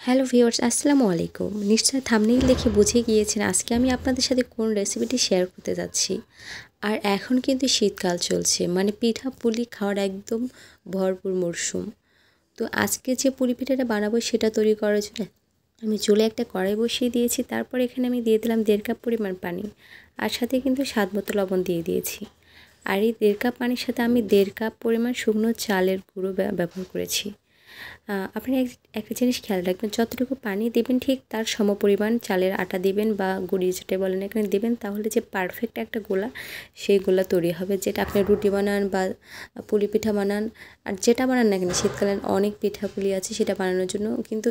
Hello viewers, আসসালামু আলাইকুম। নিশ্চয়ই থাম্বনেইল দেখে বুঝে গিয়েছেন আজকে আমি আপনাদের সাথে কোন রেসিপিটি শেয়ার করতে যাচ্ছি। আর এখন কিন্তু শীতকাল চলছে, মানে পিঠা পুলি খাওয়ার একদম ভরপুর মরশুম। তো আজকে যে পুলি পিঠাটা বানাবো সেটা তৈরি করার জন্য আমি চুলে একটা কড়াই বসিয়ে দিয়েছি। তারপর এখানে আমি দিয়ে দিলাম 1.5 কাপ পরিমাণ পানি, আর সাথে কিন্তু স্বাদ মতো লবণ দিয়ে দিয়েছি। আর এই 1.5 কাপ পানির সাথে আমি 1.5 কাপ পরিমাণ শুকনো চালের গুঁড়ো ব্যবহার করেছি। আপনি একটা জিনিস খেয়াল রাখবেন, যতটুকু পানি দেবেন ঠিক তার সমপরিমাণ চালের আটা দিবেন বা গুঁড়ি যেটা বলেন এখানে দেবেন, তাহলে যে পারফেক্ট একটা গোলা সেই গোলা তৈরি হবে, যেটা আপনি রুটি বানান বা পুলি পিঠা বানান আর যেটা বানান না কেন, শীতকালীন অনেক পিঠা পুলি আছে সেটা বানানোর জন্য কিন্তু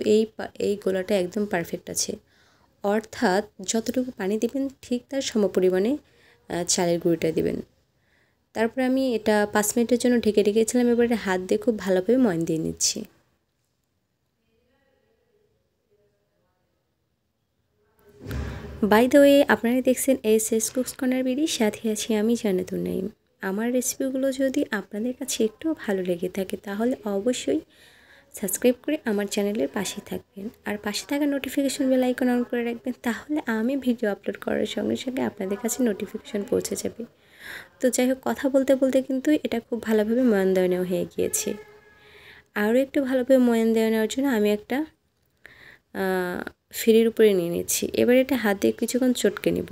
এই গোলাটা একদম পারফেক্ট আছে। অর্থাৎ যতটুকু পানি দিবেন ঠিক তার সমপরিমাণে চালের গুঁড়িটা দিবেন। তারপরে আমি এটা 5 মিনিটের জন্য ঢেকে রেখেছিলাম। এবারে হাত দিয়ে খুব ভালোভাবে ময়ান দিয়ে নিচ্ছি। বাই দ্য ওয়ে, আপনারা দেখছেন এস কুকস কর্নার বিডি, সাথে আছি আমি জান্নাতুন নাইম। আমার রেসিপিগুলো যদি আপনাদের কাছে একটু ভালো লেগে থাকে তাহলে অবশ্যই সাবস্ক্রাইব করে আমার চ্যানেলের পাশে থাকবেন, আর পাশে থাকা নোটিফিকেশন বেল আইকন অন করে রাখবেন, তাহলে আমি ভিডিও আপলোড করার সঙ্গে সঙ্গে আপনাদের কাছে নোটিফিকেশন পৌঁছে যাবে। তো যাই হোক, কথা বলতে বলতে কিন্তু এটা খুব ভালোভাবে ময়ান দেওয়া হয়ে গিয়েছে। আরও একটু ভালোভাবে ময়ান দেওয়া নেওয়ার জন্য আমি একটা ফিরির উপরে নিয়ে নিচ্ছি। এবার এটা হাত দিয়ে কিছুক্ষণ চটকে নেব।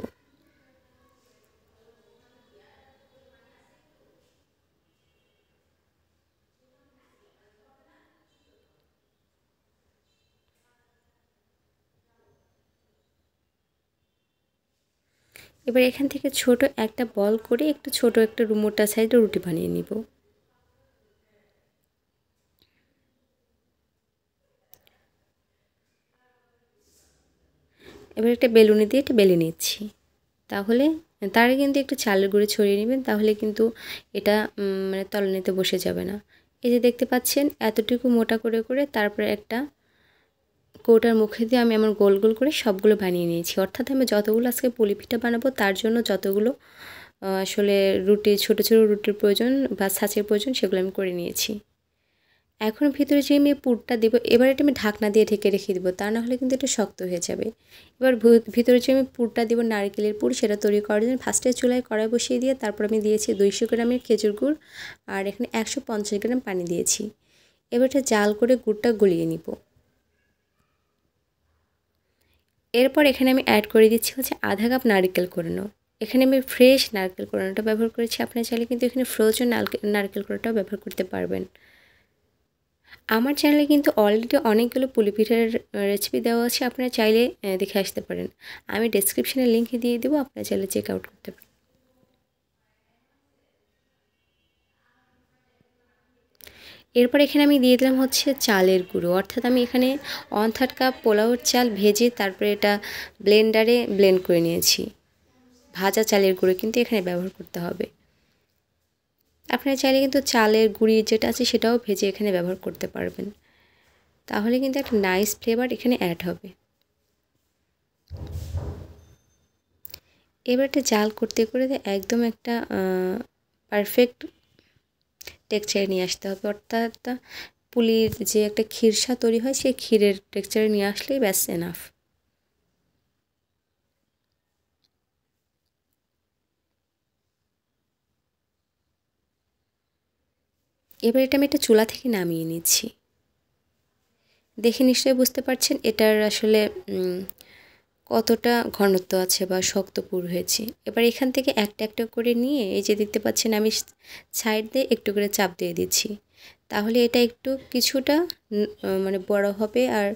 এবার এখান থেকে ছোট একটা বল করে একটু ছোট একটা মোটা সাইজের রুটি বানিয়ে নিব। এবার একটা বেলুনি দিয়ে এটা বেলে নিচ্ছি। তাহলে তার আগে কিন্তু একটু চালের গুঁড়ো ছড়িয়ে নেবেন, তাহলে কিন্তু এটা মানে তলানিতে বসে যাবে না। এই যে দেখতে পাচ্ছেন এতটুকু মোটা করে করে তারপরে একটা কৌটার মুখে দিয়ে আমি আমার গোল গোল করে সবগুলো বানিয়ে নিয়েছি। অর্থাৎ আমি যতগুলো আজকে পুলি পিঠা বানাবো তার জন্য যতগুলো আসলে রুটি ছোট ছোট রুটির প্রয়োজন বা ছাঁচের প্রয়োজন সেগুলো আমি করে নিয়েছি। এখন ভিতরে যে আমি পুরটা দেবো, এবার এটা আমি ঢাকনা দিয়ে ঢেকে রেখে দেবো, তা না হলে কিন্তু এটা শক্ত হয়ে যাবে। এবার ভিতরে যে আমি পুরটা দেবো নারকেলের পুর, সেটা তৈরি করার জন্য ফার্স্টে চুলায় কড়াই বসিয়ে দিয়ে তারপর আমি দিয়েছি 200 গ্রামের খেজুর গুড়, আর এখানে 150 গ্রাম পানি দিয়েছি। এবার এটা জাল করে গুড়টা গলিয়ে নিব। এরপর এখানে আমি অ্যাড করে দিচ্ছি হচ্ছে আধা কাপ নারকেল কোরানো। এখানে আমি ফ্রেশ নারকেল কোরানোটা ব্যবহার করেছি, আপনারা চাইলে কিন্তু এখানে ফ্রোজেন নারকেল কোরানোটাও ব্যবহার করতে পারবেন। আমার চ্যানেলে কিন্তু অলরেডি অনেকগুলো পুলি পিঠার রেসিপি দেওয়া আছে, আপনারা চাইলে দেখে আসতে পারেন। আমি ডেসক্রিপশনে লিঙ্ক দিয়ে দেবো, আপনারা চাইলে চেক আউট করতে পারেন। এরপর এখানে আমি দিয়ে দিলাম হচ্ছে চালের গুঁড়ো, অর্থাৎ আমি এখানে 1/3 কাপ পোলাওর চাল ভেজে তারপরে এটা ব্লেন্ডারে ব্লেন্ড করে নিয়েছি। ভাজা চালের গুঁড়ো কিন্তু এখানে ব্যবহার করতে হবে। আপনারা চাইলে কিন্তু চালের গুঁড়ি যেটা আছে সেটাও ভেজে এখানে ব্যবহার করতে পারবেন, তাহলে কিন্তু একটা নাইস ফ্লেভার এখানে অ্যাড হবে। এবার একটা জাল করতে করতে একদম একটা পারফেক্ট টেক্সচারে নিয়ে আসতে হবে, অর্থাৎ পুলির যে একটা ক্ষীরসা তৈরি হয় সেই ক্ষীরের টেক্সচারে নিয়ে আসলেই ব্যাস এনাফ। এবার এটা আমি একটা চুলা থেকে নামিয়ে নিচ্ছি। দেখে নিশ্চয়ই বুঝতে পারছেন এটার আসলে কতটা ঘনত্ব আছে বা শক্ত পুর হয়েছে। এবার এখান থেকে একটা একটা করে নিয়ে এই যে দেখতে পাচ্ছেন আমি সাইড দিয়ে একটু করে চাপ দিয়ে দিচ্ছি, তাহলে এটা একটু কিছুটা মানে বড় হবে আর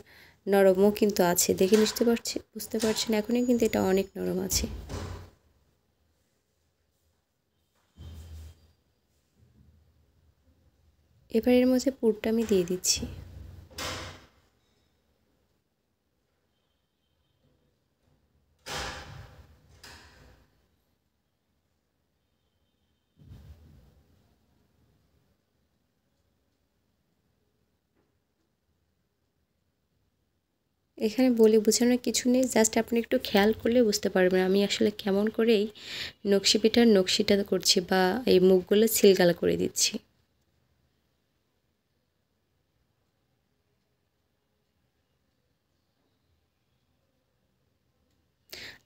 নরমও কিন্তু আছে। দেখে বুঝতে পারছেন এখনই কিন্তু এটা অনেক নরম আছে। এবার এর মধ্যে পুরটা আমি দিয়ে দিচ্ছি। এখানে বলে বোঝানোর কিছু নেই, জাস্ট আপনি একটু খেয়াল করলে বুঝতে পারবেন আমি আসলে কেমন করে এই নকশি পিঠার নকশিটা করছি বা এই মুখগুলো সিলগালা করে দিচ্ছি।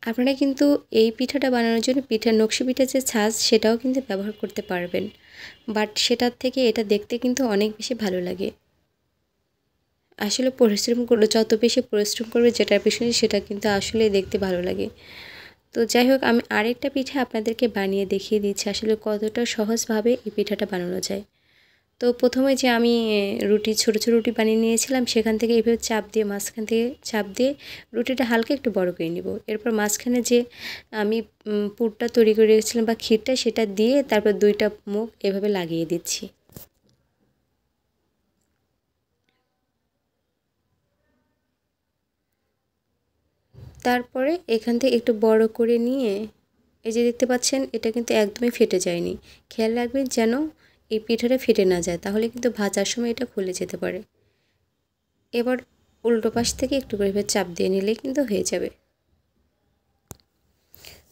আপনারা কিন্তু এই পিঠাটা বানানোর জন্য নকশি পিঠার যে ছাঁচ সেটাও কিন্তু ব্যবহার করতে পারবেন, বাট সেটার থেকে এটা দেখতে কিন্তু অনেক বেশি ভালো লাগে। আসলে পরিশ্রম করলে যত বেশি পরিশ্রম করবে যেটার পেছনে সেটা কিন্তু আসলে দেখতে ভালো লাগে। তো যাই হোক, আমি আরেকটা পিঠা আপনাদেরকে বানিয়ে দেখিয়ে দিচ্ছি আসলে কতটা সহজভাবে এই পিঠাটা বানানো যায়। তো প্রথমে যে আমি ছোটো ছোটো রুটি বানিয়ে নিয়েছিলাম, সেখান থেকে এইভাবে চাপ দিয়ে মাঝখান থেকে চাপ দিয়ে রুটিটা হালকা একটু বড় করে নিব। এরপর মাঝখানে যে আমি পুরটা তৈরি করে রেখেছিলাম বা ক্ষীরটা, সেটা দিয়ে তারপর দুইটা মুখ এভাবে লাগিয়ে দিচ্ছি। তারপরে এখান থেকে একটু বড় করে নিয়ে এই যে দেখতে পাচ্ছেন, এটা কিন্তু একদমই ফেটে যায়নি। খেয়াল রাখবেন যেন এই পিঠাটা ফেটে না যায়, তাহলে কিন্তু ভাজার সময় এটা খুলে যেতে পারে। এবার উল্টো পাশ থেকে একটু করে চাপ দিয়ে নিলেই কিন্তু হয়ে যাবে।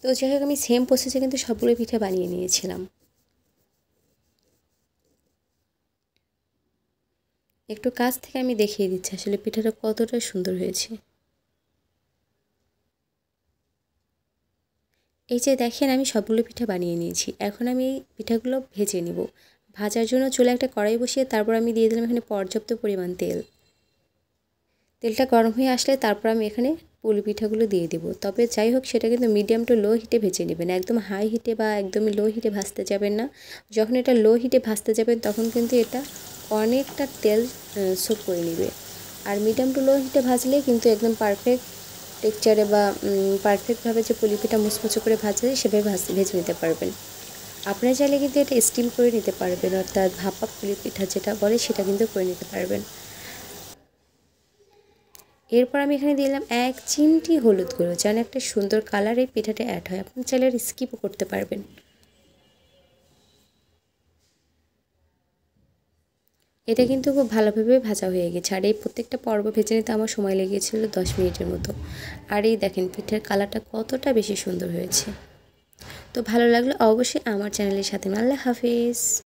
তো যাই হোক, আমি সেম প্রসেসে কিন্তু সবগুলো পিঠা বানিয়ে নিয়েছিলাম। একটু কাছ থেকে আমি দেখিয়ে দিচ্ছি আসলে পিঠাটা কতটা সুন্দর হয়েছে। এই যে দেখেন, আমি সবগুলো পিঠা বানিয়ে নিয়েছি। এখন আমি এই পিঠাগুলো ভেজে নেব। ভাজার জন্য চুলায় একটা কড়াই বসিয়ে তারপর আমি দিয়ে দিলাম এখানে পর্যাপ্ত পরিমাণ তেল। তেলটা গরম হয়ে আসলে তারপর আমি এখানে পুলি পিঠাগুলো দিয়ে দেব। তবে যাই হোক, সেটা কিন্তু মিডিয়াম টু লো হিটে ভেজে নেবেন, একদম হাই হিটে বা একদমই লো হিটে ভাজতে যাবেন না। যখন এটা লো হিটে ভাজতে যাবেন তখন কিন্তু এটা অনেকটা তেল সোক করে নেবে। আর মিডিয়াম টু লো হিটে ভাজলে কিন্তু একদম পারফেক্ট টেক্সচারে বা পারফেক্টভাবে যে পুলি পিঠা মুচমুচে করে ভাজা যায় সেভাবে ভেজে নিতে পারবেন। আপনারা চাইলে কিন্তু এটা স্টিম করে নিতে পারবেন, অর্থাৎ ভাপা পুলি পিঠা যেটা বলে সেটা কিন্তু করে নিতে পারবেন। এরপর আমি এখানে দিলাম 1 চিমটি হলুদ গুঁড়ো, যেন একটা সুন্দর কালার এই পিঠাটা অ্যাড হয়। আপনি চাইলে স্কিপও করতে পারবেন। এটা কিন্তু খুব ভালোভাবে ভাজা হয়ে গেছে, আর এই প্রত্যেকটা পর্ব ভেজে নিতে আমার সময় লেগেছিল 10 মিনিটের মতো। আর এই দেখেন পিঠার কালারটা কতটা বেশি সুন্দর হয়েছে। তো ভালো লাগলে অবশ্যই আমার চ্যানেলের সাথে। আল্লাহ হাফিজ।